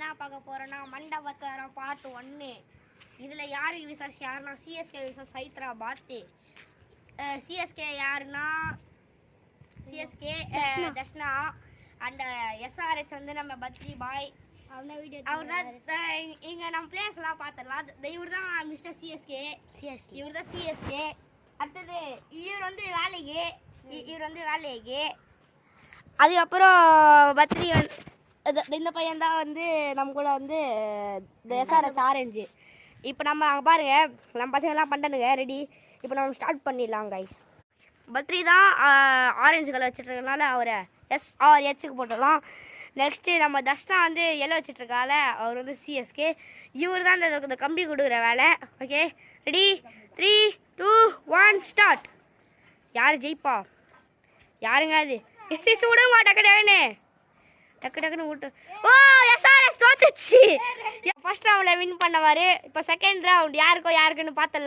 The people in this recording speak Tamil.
என்ன பார்க்க போறோம்னா மண்டபத்தாரம் பார்ட் 1. இதுல யாரு விசஸ் யாருன்னா சிஎஸ்கே விசஸ் ஹைதராபாத். சிஎஸ்கே யாருன்னா சிஎஸ்கே தஷ்னா அண்ட் எஸ்ஆர்ஹெச் வந்து நம்ம பத்ரி பாய். அவர் தான் இங்க நம்ம பிளேயர்ஸ் எல்லாம் பார்த்துடலாம். இவர் தான் மிஸ்டர் சிஎஸ்கே. இவர் தான் சிஎஸ்கே. அடுத்தது இவர் வந்து வேலைக்கு அதுக்கப்புறம் பத்ரி இந்த பையன் தான் வந்து நம்ம கூட வந்து இந்த எஸ்ஆர்ஹெச் ஆரஞ்சு. இப்போ நம்ம அங்கே பாருங்க நம்ம பசங்கள்லாம் பண்ணுறதுங்க ரெடி. இப்போ நம்ம ஸ்டார்ட் பண்ணிடலாம் கைஸ். பத்ரி தான் ஆரஞ்சு கலர் வச்சுட்ருக்கனால அவரை எஸ்ஆர்ஹெச்சுக்கு போட்டுடலாம். நெக்ஸ்ட்டு நம்ம தஷ்னா வந்து எல்லோ வச்சுட்ருக்கால அவர் வந்து சிஎஸ்கே. இவர் தான் இந்த கம்பி கொடுக்குற வேலை. Okay ready 3 2 1 start. யார் ஜெயிப்பா? யாருங்க அது? எஸ் விடுங்க டக்குன்னு விட்டு. ஓ எஸ்ஆர்எஸ் தோத்துச்சு. ஃபர்ஸ்ட் ரவுண்டில் வின் பண்ணவார். இப்போ செகண்ட் ரவுண்ட் யாருக்குன்னு பார்த்துடலாம்.